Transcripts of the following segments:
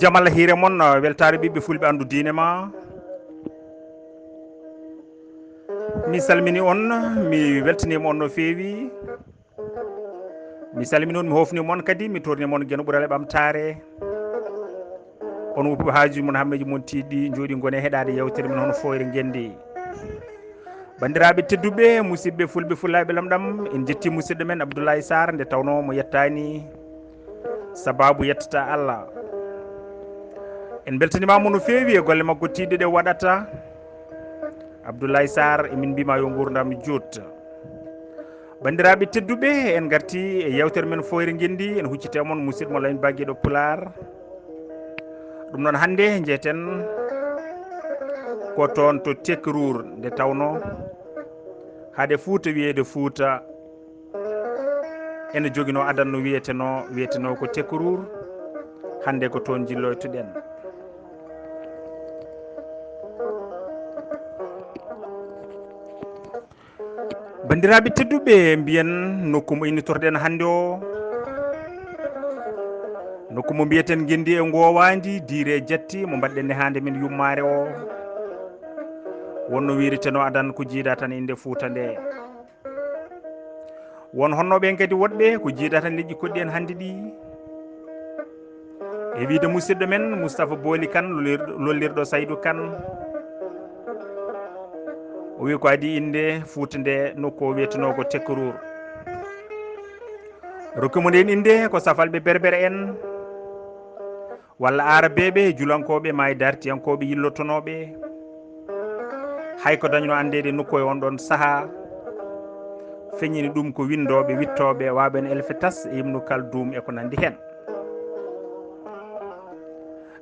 jamal hire mon weltare ɓiɓɓe fulɓe andu diine ma. Mi salmini on, mi weltanima on no feewi. Mi salmini on, mi hofnima on kadi, mi tornima on gueno ɓuurale ɓamtare. On woppuɓe haajuji mon hammeji mon tiiɗɗi jooɗi gone heeɗade yewtere men hono foyre gendi. bandiraɓe tedduɓe musidɓe fulɓe fullaɓe lamɗam, en jetti musidɗo men Abdoulaye Sarr nde tawno mo yettani sababu yettata Allah. En beltanimamo no feewi e golle makko tiɗɗe ɗe waɗata. Abdoulaye Sarr emin mbima yo gurdam jutta. bandiraɓe tedduɓe en garti e yewtere men foyre gendi, en huccite mon musidɗo mo lamin baggueɗo Pular. ɗum noon hande jeeten ko toon to Tekruur nde tawno haade Fouta wiyede Fouta ene joguino adan no wiyeteno ko Tekruur. hande ko toon jilloytuɗen. bandiraɓe tedduɓe mbiyen nokku mo innitorɗen hande o nokku mo mbiyeten gendi e ngowandi diire jatti mo mbaɗɗen hande men yummare o wonno wiriteno adan ko jiida tan inde Fouta nde. won honnoɓe kadi woɗɓe ko jiida tan leƴƴi koɗɗi en hande ɗi e wiide musidɗo men Moustapha Boly Kane lollirɗo Saydou Kane. o wi ko adi inde Fouta nde nokku o wiyeteno ko Tekruur. rokkimo nden inde ko safalɓe berbere en walla arabeɓe julankoɓe ma e dartiyankoɓe yillotonoɓe hay ko dañno andede nokku e on ɗon saaha feññini ɗum ko windoɓe wittoɓe waɓen elfetas e Ibnu Kaldum e ko nandi hen.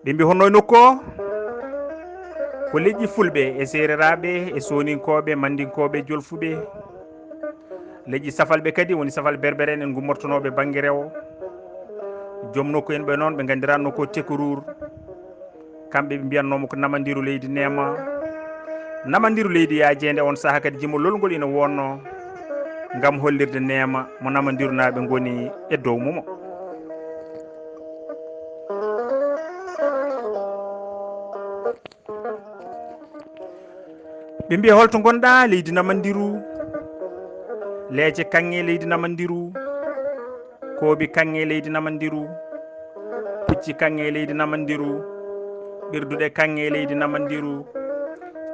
ɓe mbi honno nokku o ko leƴƴi fulɓe e sereraɓe e soninkoɓe mandinkoɓe jolfuɓe. leƴƴi safalɓe kadi woni safal berbere en gummortonoɓe banggue rewo. joom nokku en ɓe noon ɓe gandiranno ko Tekruur. kamɓe ɓe mbiyannomo ko namadiru leydi Nema. namadiru leydi yajede on saaha kadi jimolol ngol ina wonno gam hollirde Nema mo namadirunaɓe goni e dow mumo. ɓe mbiya holto gonɗa leydi Namadiru. leeje kanŋe leydi Namadiru. koobi kanŋe leydi Namadiru. pucci kanŋe leydi Namadiru. ɓirduɗe kanŋe leydi Namadiru.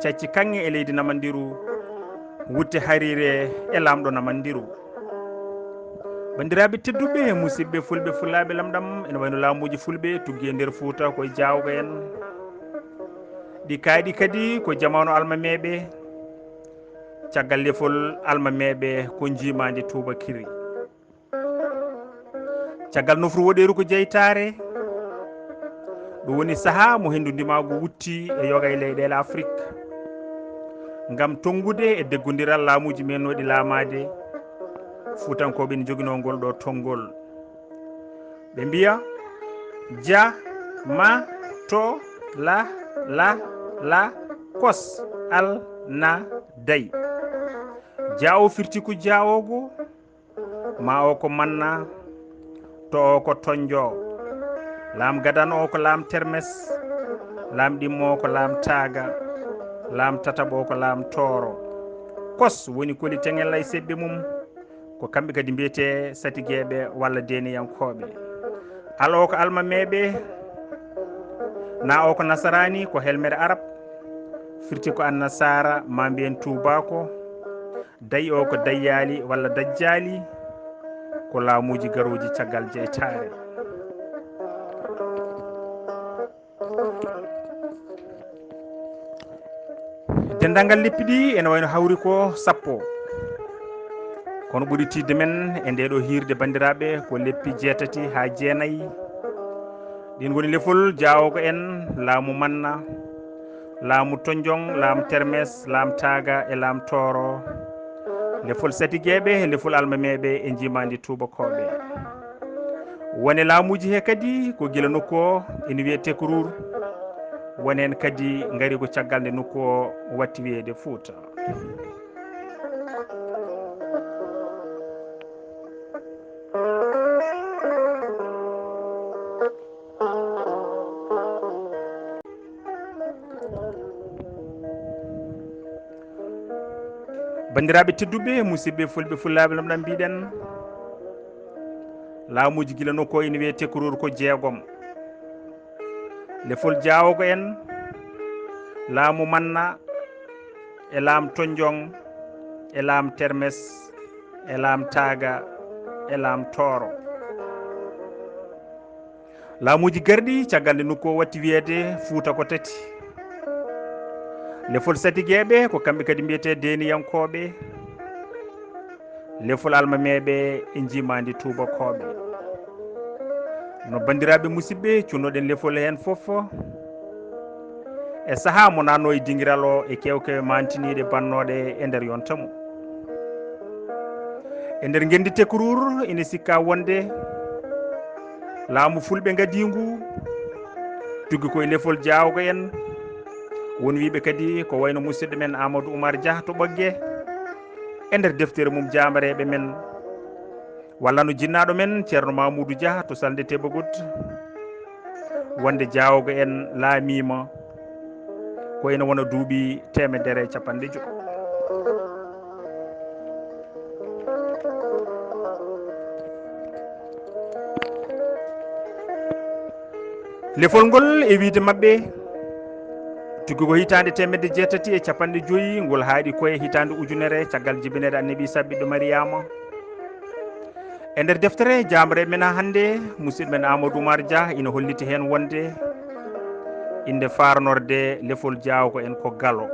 cacci kanŋe e leydi Namadiru. wutte harire e lamɗo Namadiru. bandiraɓe tedduɓe musidɓe fulɓe fullaɓe lamɗam, ene wayno laamuji fulɓe tuggi e nder Fouta koye jawga en. ɗi kaaɗi kadi ko jamanu almameɓe caggal lefol almameɓe ko jimande Touba Kiri. caggal nofru woɗeru ko jeytare. ɗum woni saaha mo hendu ndimago wutti e yoga e leyɗele Afrique gam tongude e deggodiral laamuji mennoɗi laamade. Fuutankoɓe ne joguino ngol ɗo tonggol. ɓe mbiya ja ma to la kos al na day. ja o firti ko jawogo, ma o ko manna, to o ko tonjo, laam gadan o ko laam termes, laam ɗimmo ko laam taaga, laam tataɓo ko laam tooro. kos woni koli teŋel e sebbe mum, ko kamɓe kadi mbiyete satigueɓe walla deniyankoɓe. al o ko almameɓe, na o ko nasarani ko helmere arab, firti ko annasara ma mbiyen tubako. dayi o ko dayyali walla dajjali, ko laamuji garoji caggal jeytare. dendagal leppi ɗi ene wayno hawri ko 10 kono ɓuuri tidde men e ndeɗo hirde bandiraɓe ko leppi 8 ha 9. ɗin goni lefol jawogo en, laamu manna, laamu tonjong, laamu termes, laamu taaga e laamu tooro. lefol satigueɓe, lefol almameɓe e jimandi tubakoɓe. wone laamuji he kadi ko guila nokku o ene wiye Tekruur. wonen kadi gaari ko caggal nde nokku o watti wiyede Fouta. bandiraɓe tedduɓe musidɓe fulɓe fullaɓe lam ɗam mbiɗen laamuji gila nokko ene wiye tekkoror ko jeegom lefol jawoko en laamu manna e laam tonjong e laam termes e laam taaga e laam tooro laamuji garɗi caggal nde nokku o watti wiyede Fuuta ko tati lefol satigueɓe ko kamɓe kadi mbiyete deniyankoɓe lefol almameɓe e jimadi tubakoɓe no bandiraɓe musidɓe cunnoɗen lefol hen foof e saaha mo nanno e dinguiral o e kewkewe mantiniɗe bannoɗe e nder yontamu e nder gendi tekkorur ene sikka wonde laamu fulɓe gadigu tugui koye lefol jawgo en won wiɓe kadi ko wayno musidɗo men Amadou Oumar Dia to ɓoggue e nder deftere mum jamareɓe men walla no jinnaɗo men ceerno Mamoudou Dia to salde Tebagout wonde jawgo en laamima ko ene wona duuɓi 150 lefol ngol e wiide mabɓe tugui ko hitande 650 ngol haaɗi koye hitande ujunere caggal jibinede annabi Isa ɓiɗɗo Mariama e nder deftere jamre men ha hande musidɗo men Amadou Oumar Dia ina holliti hen wonde inde farnorde lefol jawko en ko Galo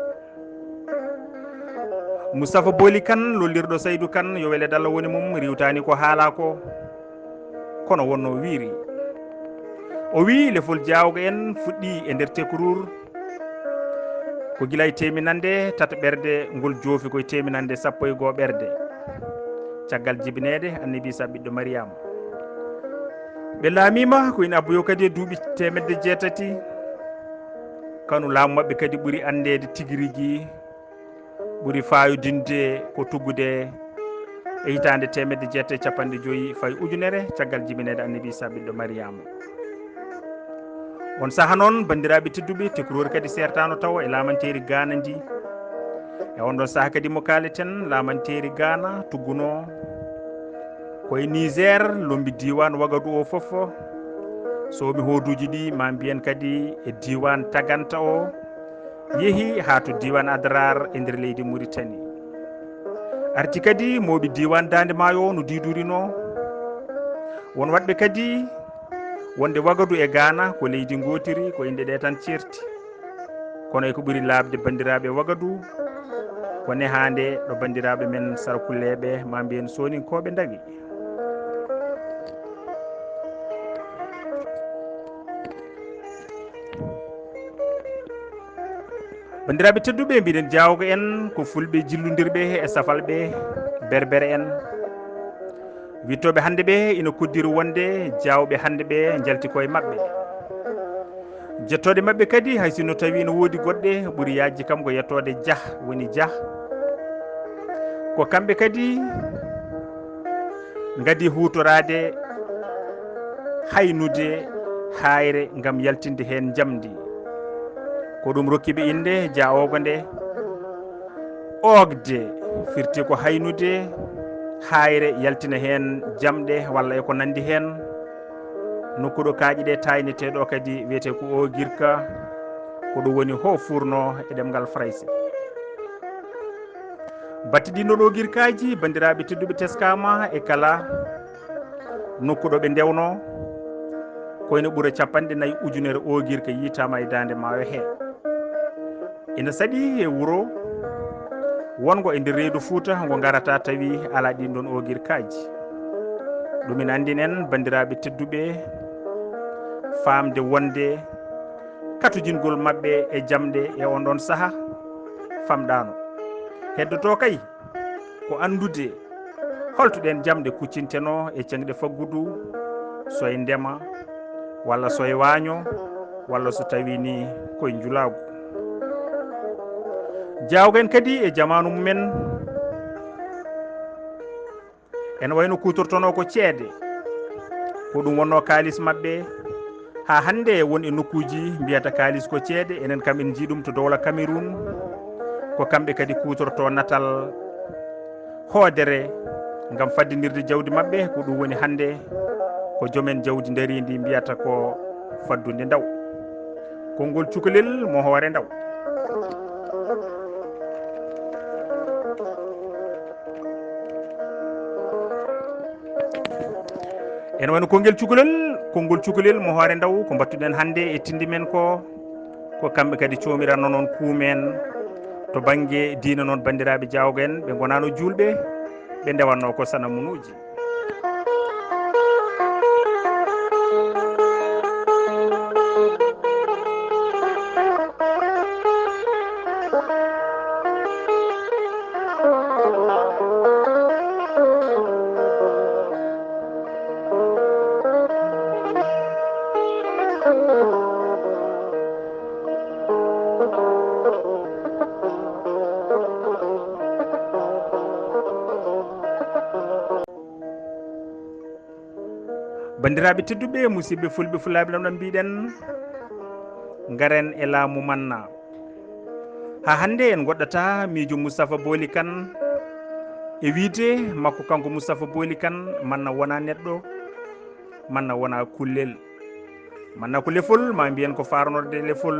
Moustapha Boli Kane lollirɗo Saydou Kane yo welede Allah woni mum riwtani ko haala ko kono wonno wiiri o wi lefol jawgo en fuɗɗi e nder tekkorur ko guilay teminande tata ɓerde ngol joofi koye teminande 11 ɓerde caggal jibinede annabi Isa ɓiɗɗo Mariama ɓe laamima ko ina abboyo kadi e duuɓi 600 kanu laamu mabɓe kadi ɓuuri andede tigui rigui ɓuuri fayodinde ko tuggude e hitande 650 fayi ujunere caggal jibinede annabi Isa ɓiɗɗo Mariama on saaha noon bandiraɓe tedduɓe tekkoror kadi sertano taw e lamanteri Gana ndi e on ɗon saaha kadi mo kaleten lamanteri Gana tugguno koye Niger lombi diwan Ouagadougou o foof somi hoduji ɗi ma mbiyen kadi e diwan Taganta o yeehi ha to diwan Adrar e nder leydi Mauritanie arti kadi moɓe diwan Dande Maayo no didurino won wadɓe kadi wonde Ouagadougou e Gana ko leydi gotiri ko inde ɗe tan certi kono eko ɓuuri labde bandiraɓe Ouagadougou ko nehande ɗo bandiraɓe men Sarkulleɓe ma mbiyen soninkoɓe dawi bandiraɓe tedduɓe mbiɗen jawgo en ko fulɓe jillodirɓe e safalɓe berbere en wittoɓe hande ɓe ina koddiri wonde jawɓe hande ɓe jalti koye mabɓe jettoɗe mabɓe kadi hay sinno tawi ne woodi goɗɗe ɓuuri yajji kam ko yettode Dia woni Dia ko kamɓe kadi gadi hutorade haynude hayre gam yaltinde hen jamdi ko ɗum rokkiɓe inde Dia ogo nde ogde firti ko haynude hayre yaltina hen jamɗe walla eko nandi hen nokkuɗo kaaƴiɗe tayneteɗo kadi wiyete ko ogirka ko ɗum woni ho furno e ɗemgal Français batte ɗi non ogirkaji bandiraɓe tedduɓe teskama e kala nokkuɗo ɓe ndewno koyne ɓuura 400 ujunere ogirka yitama e Dande Maayo he ina saɗi e wuuro wongo e nder reedu Fouta ngo garata tawi ala ɗin ɗon ogirkaji ɗum ina andinen bandiraɓe tedduɓe famde wonde katujingol mabɓe e jamɗe e on ɗon saaha famɗano heddoto kay ko andude holtoɗen jamɗe kuccinteno e cengɗe faggudu so e ndema walla so e waño walla so tawi ni koye julagu jawgen kadi e jamanu mumen en wayno kutortono ko ceede ko ɗum wonno kalis mabɓe ha hande won e nokkuji mbiyata kalis ko ceede enen kam en jiiɗum to dowla Cameroun ko kamɓe kadi kutorto natal hoodere ngam faddidirde jawdi mabɓe ko ɗum woni hande ko joomen jawdi daridi mbiyata ko faddude ndaw konngol cukalel mo hoore ndaw. ene woni konngol cukalel mo hoore ndaw ko mbattuɗen hande e tindi men ko kamɓe kadi comiranno noon kuumen to banggue diina noon bandiraɓe jawgo en ɓe gonano julɓe ɓe ndewanno ko sanamunuji. bandiraɓe tedduɓe musidɓe fulɓe fulaɓe ɗam ɗam mbiɗen garen e laamu manna ha hande en goɗɗata miijo Moustapha Boly Kane e wiide makko kanko Moustapha Boly Kane manna wona neɗɗo manna wona kullel manna ko lefol ma mbiyen ko farnorde lefol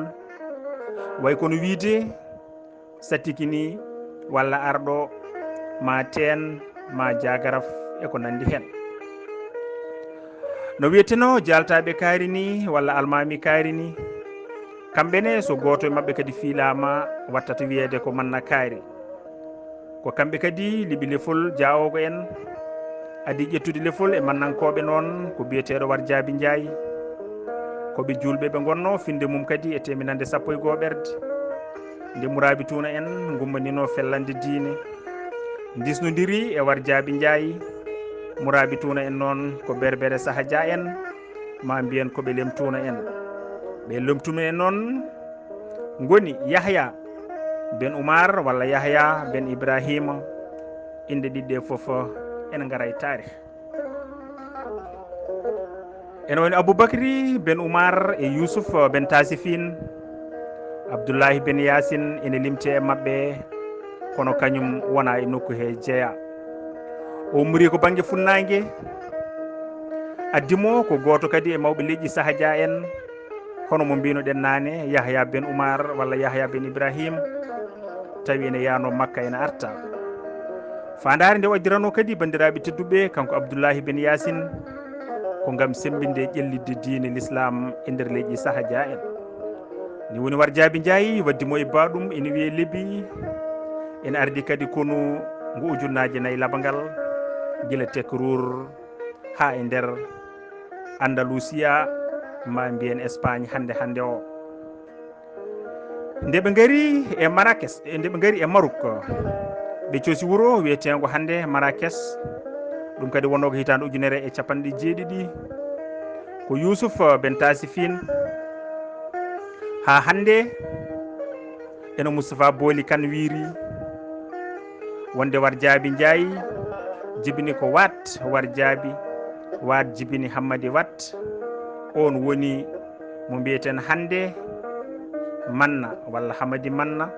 way kono wiide satikini walla arɗo ma teen ma jagaraf e ko nandi hen no wiyeteno jaltaɓe kaari ni walla almami kaari ni kamɓene so goto e mabɓe kadi fiilama wattata wiyede ko manna kaari ko kamɓe kadi liɓi lefol jawogo en adi ƴettude lefol e mannankoɓe noon ko biyeteɗo War Jaabi Ndiaye koɓe julɓe ɓe gonno finde mum kadi e teminande 11 ɓerde nde Mourabi Tuna en gummanino fellande diine disnodiri e War Jaabi Ndiaye Mourabi Tuna en noon ko berbere Sahadia en ma mbiyen koɓe lemtuna en ɓe lemtuna en noon goni Yahya ben Oumar walla Yahya ben Ibrahima inde ɗiɗɗe foof ene gara e tarih ene woni Aboubacry ben Oumar e Youssouf ben Tasifine Abdoullahi ben Yassine ene limte e mabɓe kono kañum wona e nokku he jeeya o muri ko banggue funnague addimo ko goto kadi e mawɓe leƴƴi Sahadia en hono mo mbinoɗen nane Yahya ben Oumar walla Yahya ben Ibrahima tawi ene yano Makka ene arta fandare nde oddirano kadi bandiraɓe tedduɓe kanko Abdoullahi ben Yassine ko gam sembinde ƴellidde diine l'islam e nder leƴƴi Sahadia en ni woni War Jaabi Ndiaye waddimo e baɗum ene wiye lebbi ene ardi kadi konu ngu ujunnaje 4 labangal guila Tekrour ha e nder Andalusia ma mbiyen Espagne hande o nde ɓe gari e Marrakech nde ɓe gari e Maroc ɓe coosi wuuro wiyetego hande Marrakech ɗum kadi wonno ko hitande 1970 ko Youssouf ben Tasifine ha hande eno Moustapha Boly Kane wiiri wonde War Jaabi Ndiaye jibini ko Wat War Jaabi Wat jibini Hammadi Wat on woni mo mbiyeten hande manna walla Hamadi manna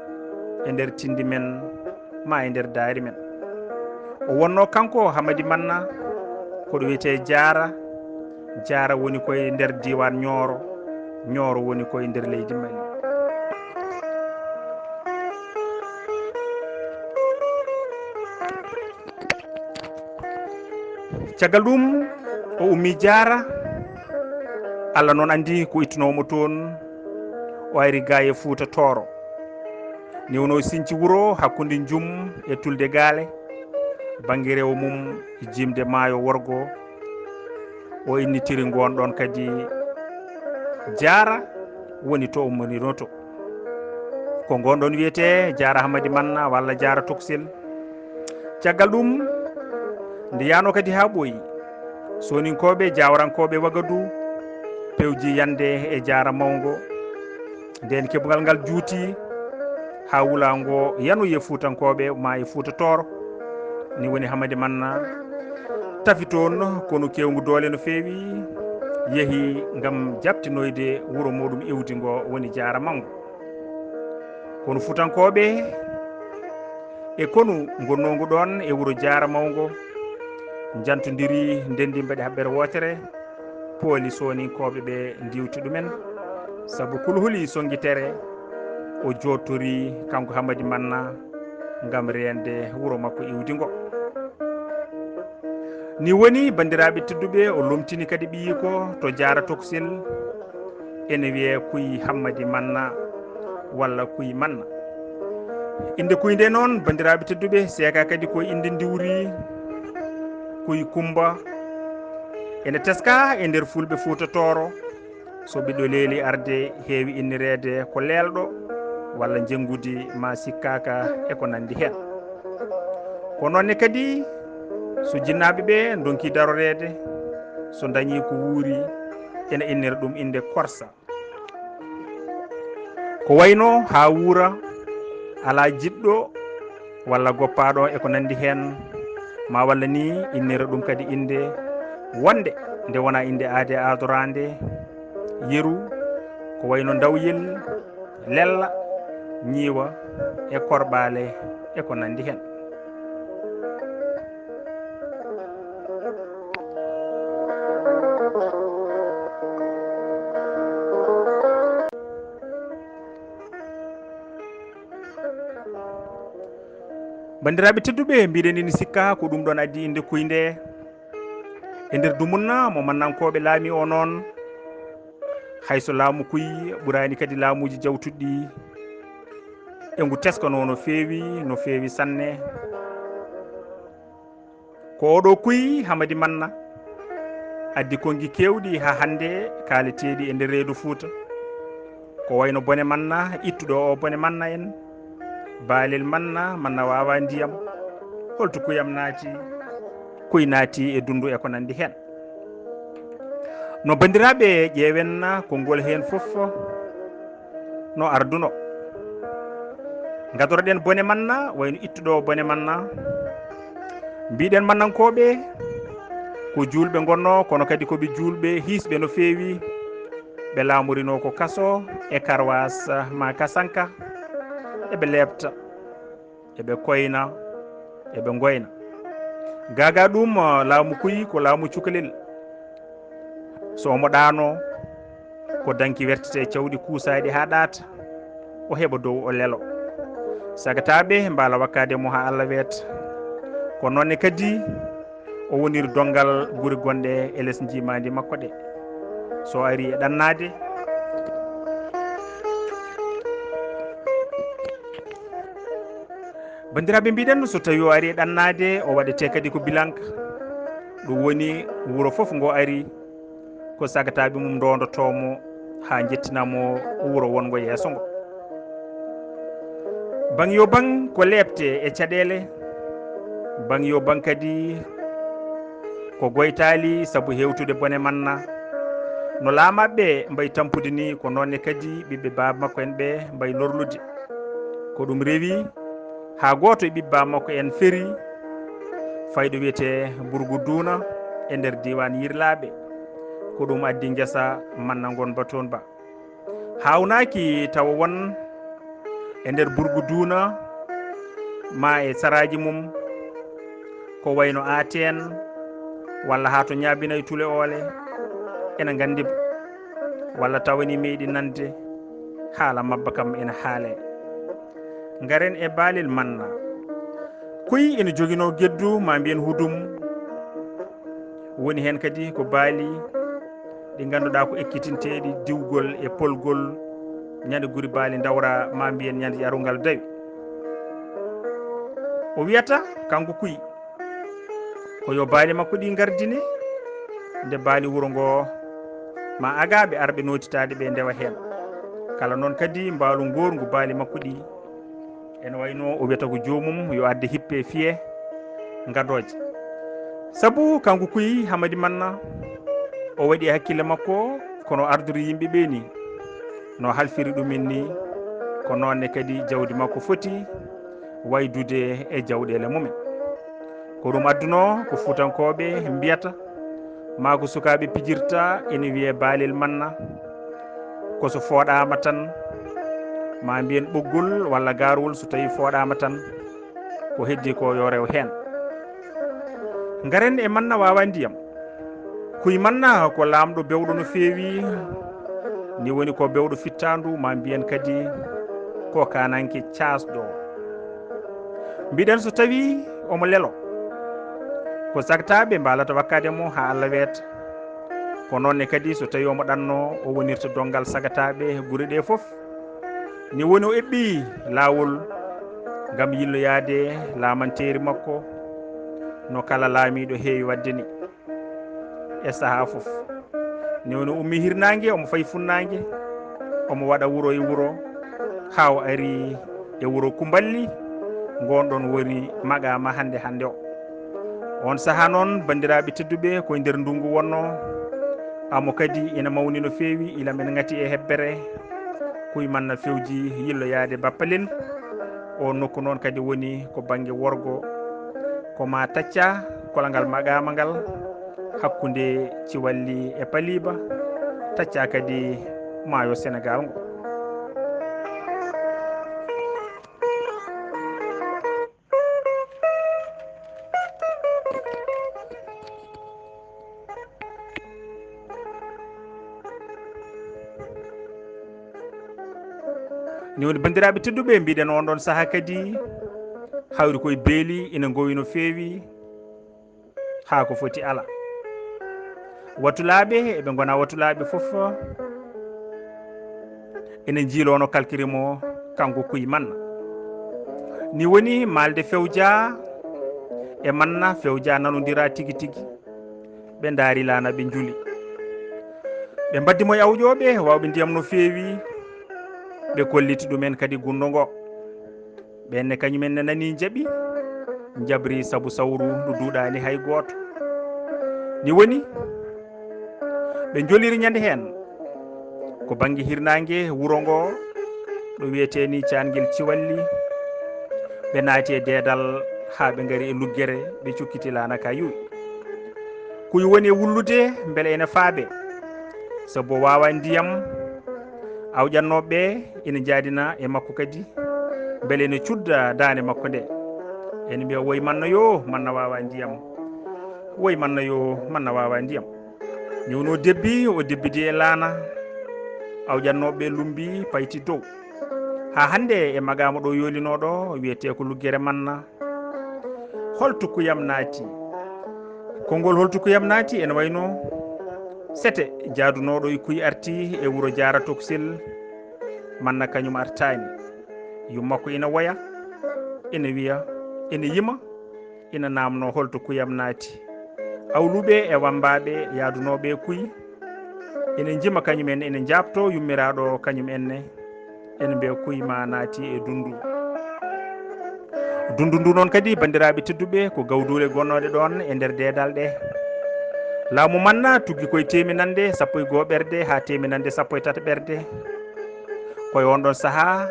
e nder tindi men ma e nder daari men o wonno kanko Hamadi manna koɗo wiyete Diara woni koye nder diwan Nioro woni koye nder leydi Mali caggal ɗum o ummi Diara Allah noon andi ko ittunomo toon o ari ga e Fouta Toro ni wono sinci wuuro hakkude Jum e Tulde Gaale banggue rewo mum e jimde maayo worgo o innitiri gonɗon kadi Diara woni to ummonino to ko gonɗon wiyete Diara Hamadi Manna walla Diara Toksel caggal ɗum nde yano kadi ha ɓooyi soninkoɓe jawrankoɓe Wagadou pewji yande e Diara mawgo nden keɓogal ngal juuti ha wulango yanoye Fuutankoɓe ma e Fouta Toro ni woni Hamadi Manna tafi toon kono kewgu doole no feewi yeehi gam jabtinoyde wuuro muɗum iwdi ngo woni Diara Mango kono Fuutankoɓe e konu gonnogu ɗon e wuro Diara Mawgo jantodiri ndendi mbaɗi haɓɓere wotere pooli soninkoɓe ɓe diwti ɗumen saabu kulhuli songuitere o jottori kanko Hamady Manna gam rende wuuro makko iwdigo ni woni bandiraɓe tedduɓe o lomtini kadi ɓiyi ko to Diara Toksil ene wiye Kuy Hamady Manna walla Kuy Manna inde Kuy nde noon bandiraɓe tedduɓe seeka kadi ko inde diwri Kuy Kumba ene teska e nder fulɓe Fouta Toro so ɓiɗɗo leeli arde heewi innirede ko leelɗo walla jengudi ma sikkaka e ko nandi hen ko nonne kadi so jinnaɓe ɓe donki darorede so dañi ko wuuri ene innira ɗum inde Korsa ko wayno ha wuura ala jiɗɗo walla goppaɗo e ko nandi hen ma walla ni innira ɗum kadi inde wonde nde wona inde aade adorande yeru ko wayno dawyel lella ñiiwa e korɓale e ko nandi hen bandiraɓe tedduɓe mbiɗen ini sikka ko ɗum ɗon addi inde Kuy nde e nder dumunna mo mannankoɓe laami o noon hayso laamu Kuy ɓurani kadi laamuji jawtuɗɗi e ngu teskano no feewi sanne ko oɗo Kuy Hamady Manna addi kongi kewɗi ha hande kaaleteɗi e nder reedu Fouta ko wayno bone Manna ittuɗo o bone Manna en baalel Manna wawa ndiyam holto Kuyam naati Kuy naati e dundu e ko nandi hen no bandiraɓe ƴeewen konngol hen foof no arduno gadoroɗen bone Manna wayno ittuɗo bone Manna mbiɗen mannankoɓe ko julɓe gonno kono kadi koɓe julɓe hisɓe no feewi ɓe laamorino ko kaso e karwas ma kasanka eɓe lebta eɓe koyna eɓe goyna gaga ɗum laamu Kuy ko laamu cukalel so omo ɗano ko danki wertete cawɗi kuusaɗi ha ɗaata o heɓa dow o lelo sagataɓe mbala wakkade mo ha Allah weta ko nonne kadi o woniri dongal guuri gonɗe e less jimadi makko ɗe so ari e ɗannade bandiraɓe mbiɗen so tawi o ari e ɗannade o waɗete kadi ko bilanka ɗum woni wuuro foof ngo ari ko sagataɓe mum dondotomo ha jettinamo wuuro wongo yeeso ngo bang yo bang ko lebte e caɗele bang yo bang kadi ko goytali saabu hewtude bone Manna no laamaɓe mbay tampude ni ko nonne kadi ɓiɓɓe baba makko en ɓe mbay lorlude ko ɗum rewi ha goto e ɓiɓɓe baba makko en feeri fayɗo wiyete Burgu Duuna e nder diwan Yirlaɓe ko ɗum addi guesa Manna gon baton ba hawnaki tawa won e nder Burgu Duuna ma e saraji mum ko wayno Aten walla ha to ñabinayi Tule Ole ene gandi walla tawani meeɗi nande haala mabba kam ene haale garen e baalel Manna Kuy ene joguino geddu ma mbiyen hudum woni hen kadi ko baali ɗi ganduɗa ko ekkitinteɗi diwgol e polgol ñande guuri baali dawra ma mbiyen ñande yarugal dawi o wiyata kanko Kuy ko yo baali makko ɗi gardine nde baali wuuro ngo ma agaɓe arɓe notitade ɓe ndewa hen kala noon kadi mbaalu gorgu baali makko ɗi ene wayno o wiyata ko jomum yo adde hippe fiye gadoje saabu kanko Kuy Hamady Manna o waɗi hakkille makko kono ardori yimɓeɓe ni no halfiri ɗumen ni ko nonne kadi jawdi makko foti waydude e jawɗele mumen ko ɗum adduno ko fuutankoɓe mbiyata ma ko sukaɓe pijirta ene wiye baalel Manna koso fooɗama tan ma mbiyen ɓoggol walla garwol so tawi fooɗama tan ko heddi ko yo rew hen. Ngaren e manna wawa ndiyam. Kuy manna ko lamɗo bewɗo no feewi, ni woni ko bewɗo fittandu, ma mbiyen kadi ko kananke casɗo. Mbiɗen so tawi omo lelo ko sagtaɓe mbalata wakkade mo ha Allah weeta, ko nonne kadi so tawi omo ɗanno o wonirta dongal sagataɓe guure ɗe foof, ni woni o eɓɓi lawol gam yilloyade lamanteri makko no kala laamiɗo heewi wadde ni e saaha foof. Ni woni o ummi hirnangue omo fayi funnague, omo waɗa wuro e wuro ha o ari e wuro Kumballi, gonɗon woni Magama hande hande o. On saaha noon bandiraɓe tedduɓe koye nder ndungu wonno, amo kadi ina mawni no feewi, ila men gati e hebbere kuy manna fewji yilloyade Bappalel. O nokku noon kadi woni ko banggue worgo ko ma tacca kolagal Magama ngal hakkude Thiwalli e Paliba, tacca kadi maayo Sénégal ngo. Ni woni bandiraɓe tedduɓe, mbiɗen on ɗon saaha kadi hawri koye beeli ina gowi no feewi ha ko foti ala. Watulaɓe eɓe gona watulaɓe foof ene jiilono kalkirimo kanko Kuy Manna. Ni woni malde fewja e manna fewja nanodira tigui tigui, ɓe daari lana ɓe juuli, ɓe mbaddimo e awƴoɓe wawɓe ndiyam no feewi, ɓe kolliti ɗumen kadi gundo ngo. ɓenne kañumen ne nani jaaɓi jabri saabu sawru ndu duuɗani hay goto. Ni woni ɓe joliri ñande hen ko banggue hirnangue wuro ngo ɗo wiyete ni canguel Thiwalli, ɓe naati e deedal ha ɓe gaari e luggere ɓe cukkiti lana ka yuwi. Kuy woni e wullude beele ene faaɓe, sabu o wawa ndiyam, awƴannoɓe ina jaadina e makko kadi beele ene cudda dande makko nde, ene mbiya woy manna yo manna wawa ndiyam, woy manna yo manna wawa ndiyam. Ni woni o debbidi e laana, awƴannoɓe lumbi payti dow ha hande e Magama ɗo yolinoɗo wiyete ko luggere manna. Holto Kuyam naati, konngol holto Kuyam naati ene wayno sete jaadunoɗo e Kuy arti e wuro Diara Tokosel, manna kañum artani, yummakko ina woya, ina wiya, ina yima, ina namno holto Kuyam naati. Awluɓe e wambaɓe yaadunoɓe Kuy ene jima kañumen, ene jabto yummiraɗo kañum enne, ene mbiya Kuy ma naati e dundu. Dundu ndu noon kadi bandiraɓe tedduɓe ko gawdule gonnoɗe ɗon e nder deedal ɗe. Laamu manna tuggi koye teminande 11 ɓerde ha teminande 13 ɓerde. Koye on ɗon saaha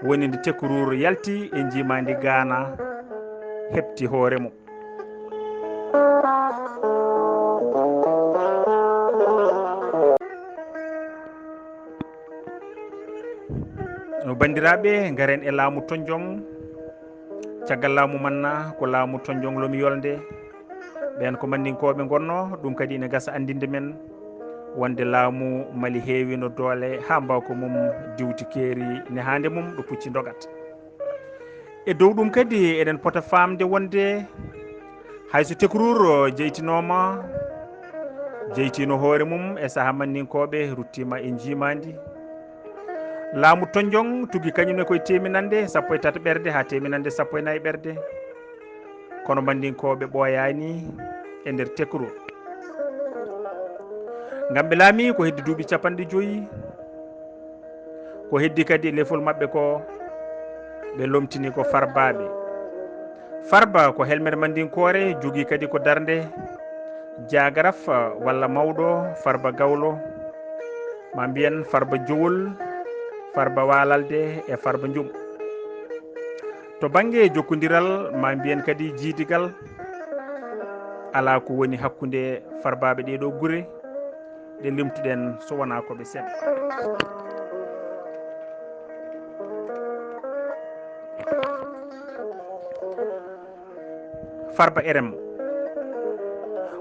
woni nde Tekruur yalti e jimadi Gana hepti hoore mum. No bandiraɓe garen e laamu tonjong, caggal laamu manna ko laamu tonjong lomi yolde, ɓen ko mandinkoɓe gonno, ɗum kadi ine gasa andinde men wonde laamu mali heewi no doole ha mbawko mum diwti keeri ne hande mum ɗo pucci dogat. E dow ɗum kadi eɗen pota famde wonde hayso Tekruur jeytinoma jeytino hoore mum e saaha mandinkoɓe ruttima e jimadi, laamu tonjong tuggi kañumne koye teminande 13 ɓerde ha teminande 14 ɓerde, kono mandinkoɓe ɓooyani e nder Tekruur. Ngam ɓe laami ko heddi duuɓi 50, ko heddi kadi lefol mabɓe ko ɓe lomtini ko farbaɓe. Farba ko helmere mandinkore, jogui kadi ko darde jagaraf walla mawɗo, farba gawlo, ma mbiyen farba jowol, farba walalde e farba njum. To banggue jokkodiral ma mbiyen kadi jiidigal, ala ko woni hakkude farbaɓe ɗeɗo guure ɗe limtuɗen so wona koɓe seeɗa. Farba RM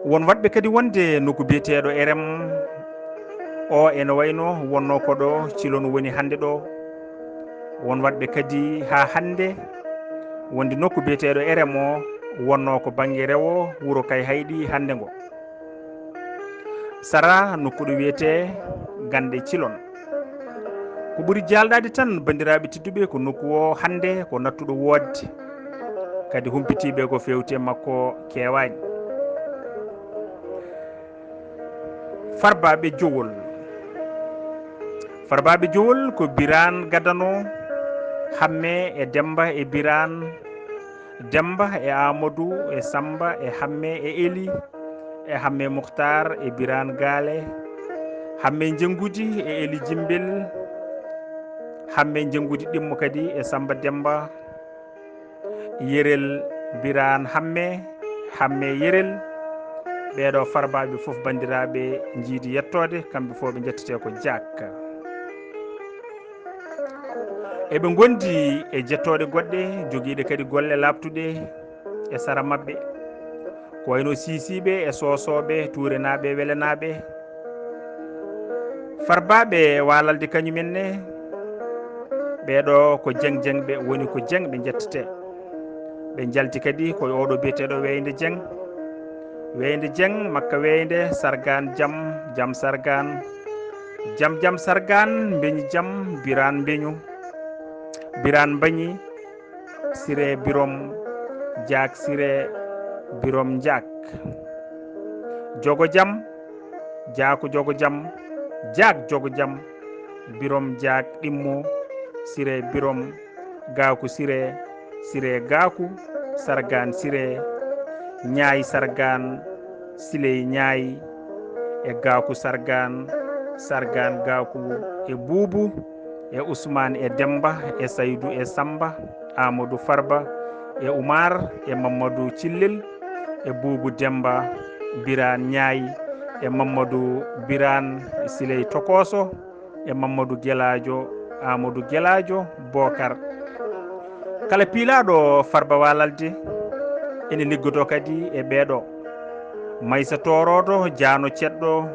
won wadɓe kadi wonde nokku biyeteɗo RM o ene wayno wonno ko ɗo Thilone woni hande ɗo. Won wadɓe kadi ha hande wonde nokku biyeteɗo RM o wonno ko banggue rewo wuuro kay hayɗi hande ngo. Sara nokkuɗo wiyete Gande Thilone. Ko ɓuuri jalɗade tan bandiraɓe tedduɓe ko nokku o hande ko nattuɗo wodde kadi humpitiɓe ko fewti makko kewani. Farbaɓe Jowol. Farbaɓe Jowol ko Birane Gadano, Hamme e Demba e Birane, Demba e Amadou e Samba e Hamme e Eli e Hamme Moukhtar e Birane Gale, Hamme Jengudi e Eli Jimbel, Hamme Jengudi ɗimmo kadi e Samba Demba, Yerel Birane Hamme, Hamme Yerel. Ɓeɗo farbaɓe foof bandiraɓe jiidi yettode, kamɓe fof ɓe jettete ko jakka. Eɓe gondi e jettode goɗɗe joguiɗe kadi golle labtuɗe e sara mabɓe ko wayno sisiɓe e sosoɓe, turenaɓe, welenaɓe. Farbaɓe walalde kañumenne ɓeɗo ko Dieng Dieng ɓe woni ko Dieng ɓe jettete. Ɓe jalti kadi koye oɗo biyeteɗo Weyde Dieng. Weyde Dieng makka Weyde, Sargane Jam, Jam Sargane, Jam Jam Sargane, Beñi Jam, Birane Beñu, Birane Bañi, Siré Birom, Diak Siré, Birom Diak, Jogo Jam, Diaku Jogo Jam, Diak Jogo Jam, Birom Diak Ɗimmo, Siré Birom, Gaku Siré, Siré Gaku, Sargane Siré, Ñaay Sargane, Siley Ñaay e Gaku Sargane, Sargane Gaku e Boubou e Ousmane e Demba e Saydou e Samba, Amadou Farba e Oumar e Mamadou Cillel e Boubou Demba, Birane Ñaay e Mamadou Birane Siley Tokoso e Mamadou Gueladio, Amadou Gueladio, Bokar. Kala pilaɗo Farba walalde ene liggoto kadi e ɓeɗo: Maysa Torodo, Diano Cedɗo,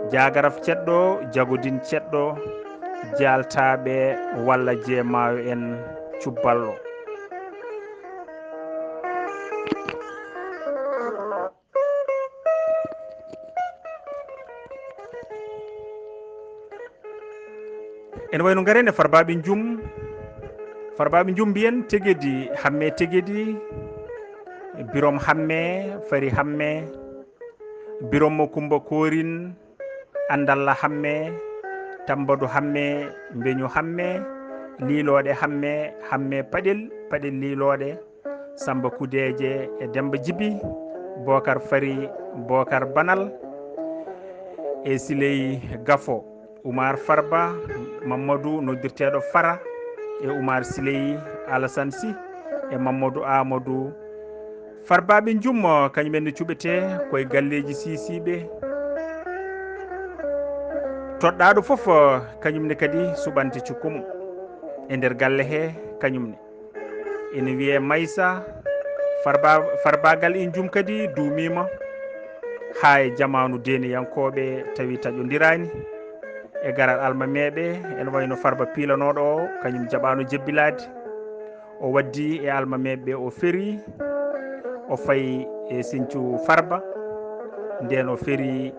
Jagaraf Cedɗo, Jagodine Cedɗo, Jaltaɓe walla Jeemayo en Cubballo. ene wayno garene Farbaɓe Njum. Farbaɓe Njum mbiyen Tegedi Hamme Tegedi, Birom Hamme, Fari Hamme, Birom Kumba Korin, Andalla Hamme, Tambadou Hamme, Beñu Hamme, Liloɗe Hamme, Hamme Paɗel, Paɗel Liloɗe, Samba Kudeje e Demba Djibi, Bokar Fari, Bokar Banal e Siley Gafo, Oumar Farba, Mamadou noddirteɗo Fara e Oumar Siley, Alassane Sy e Mamadou Amadou. Farbaɓe Njum kañumenne cuɓete koye galleji sisiɓe. Toɗɗaɗo foof kañumne kadi suɓante cikkumu e nder galle he kañumne ene wiye Maysa. Farbagal e Njum kadi duumima ha e jamanu deniyankoɓe tawi taƴodirani e garal almameɓe. Ene wayno Farba pilanoɗo o kañum jaɓano jebbilade, o waddi e almameɓe o feeri, o fayi e Sinthiou Farba. Nden o feeri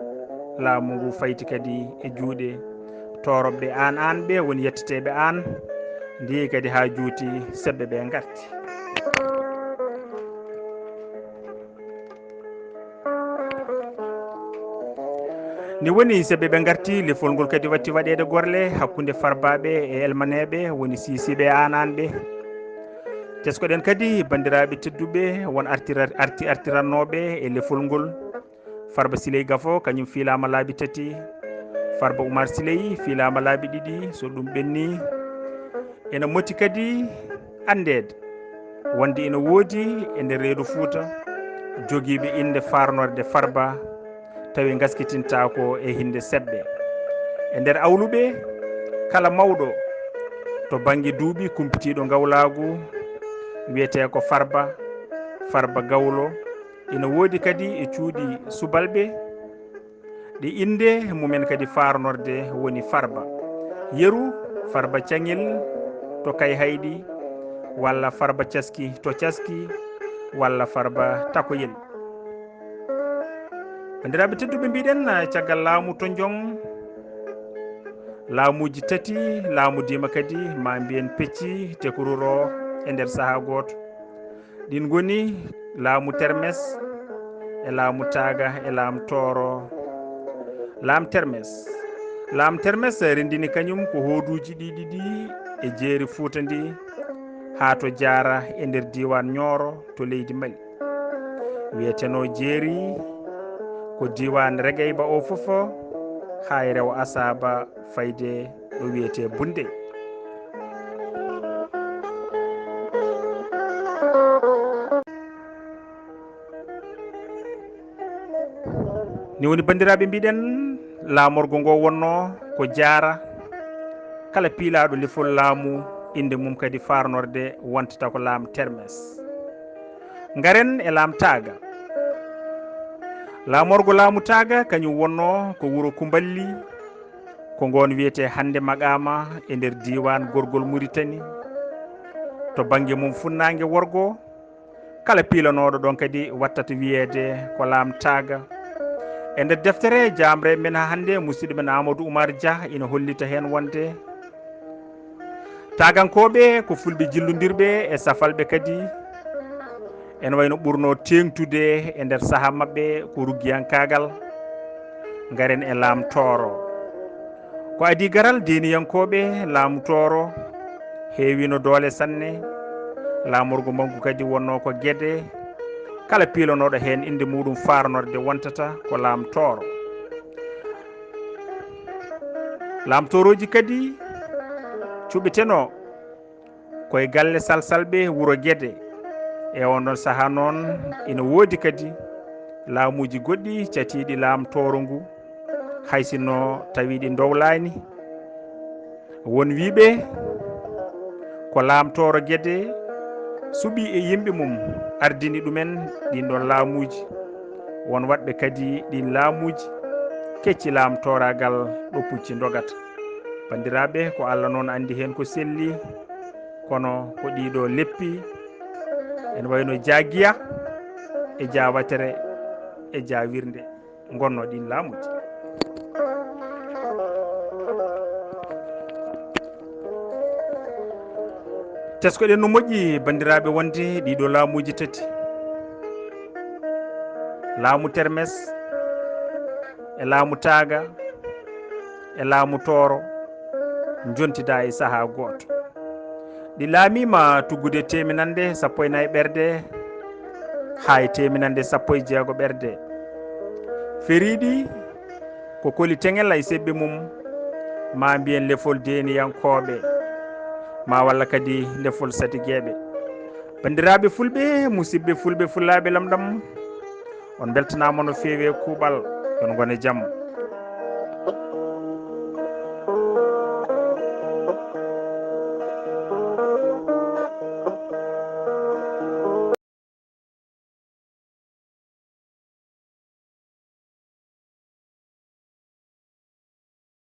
laamu ngu fayti kadi e juuɗe toroɓe an ɓe woni yetteteɓe an, ndi kadi ha juuti sebbe ɓe garti. Ni woni sebbe ɓe garti, lefol ngol kadi watti waɗede gorle hakkude Farbaɓe e elmaneɓe woni sisiɓe an ɓe. Teskoɗen kadi bandiraɓe tedduɓe won artirannoɓe e lefol ngol. Farba Siley Gafo kañum fiilama laabi 3, Farba Oumar Siley fiilama laabi 2. So ɗum ɓenni ene moti kadi andede wonde ene woodi e nder reedu Fouta jogiiɓe inde farnorde Farba tawi gaskitintako e hinde sebɓe. E nder awluɓe kala mawɗo to banggue duuɓi kumpitiɗo gawlagu wiyete ko Farba farba gawlo ina woodi kadi e cuuɗi subalɓe ɗi inde mumen kadi farnorde woni farba yeru farba caŋel to kay hayɗi walla farba caski to caski walla farba takoyel. bandiraɓe tedduɓe mbiɗen caggal laamu to jong laamuji tati laamudima kadi ma mbiyen pecci tekoruro e nder saaha goto ɗin goni laamu termes e laamu taaga e laamu tooro. laamu termes rendini kañum ko hoduji ɗiɗi ɗi e jeeri Fuuta ndi ha to jaara e nder diwan Nioro to leydi Mali. wiyeteno jeeri ko diwan Regayba o fofo ha e rewa Asaba fayde ɗo wiyete Bunde. ni woni bandiraɓe mbiɗen laamorgo ngo wonno ko jaara kala piilaɗo lefol laamu inde mum kadi farnorde wontata ko laamu termes. ngaren e laamu taaga. laamorgo laamu taaga kañum wonno ko wuuro Kumballi ko ngon wiyete Hande Magama e nder diwan Gorgol Muritani to banggue mum funnague worgo kala piilanoɗo ɗon kadi wattata wiyede ko laamu taaga. e nder deftere jamre men ha hande musidɗo men Amadou Oumar Dia ina hollita hen wonde tagankoɓe ko fulɓe jillodirɓe e safalɓe kadi ene wayno ɓurno tengtude e nder saaha mabɓe ko ruggiyankagal. ngaren e laamu tooro ko adi garal deniyankoɓe laamu tooro heewino doole sanne laamorgo mangu kadi wonno ko gueɗe kala piilanoɗo hen inde muɗum farnorde wontata ko laamu tooro. laamu tooroji kadi cuɓeteno koye galle salsalɓe wuuro Guédé e on ɗon saaha noon ina woodi kadi laamuji goɗɗi catiɗi laamu tooro ngu haysino tawiɗi dowlani. won wiiɓe ko laamu tooro Guédé suuɓi e yimɓe mum ardini ɗumen ɗin ɗon laamuji. won waɗɓe kadi ɗin laamuji kecci laamu toragal ɗo pucci dogata. bandiraɓe ko Allah noon andi hen ko selli kono ko ɗiɗo leppi ene wayno jaguiya e jawatere e jawirde gonno ɗin laamuji. teskoɗen no moƴƴi bandiraɓe wonde ɗiɗo laamuji tati laamu termes e laamu taaga e laamu tooro jontida e saaha goto. ɗi laamima tuggude teminande 14 ɓerde ha e teminande 16 ɓerde. feriɗi ko koli teŋel ay seɓɓe mum ma mbiyen lefol deniyankoɓe ma walla kadi lefol satigueɓe. bandiraɓe fulɓe musidɓe fulɓe fullaɓe lamɗam on beltanama no feewi kuuɓal yon gone jaam.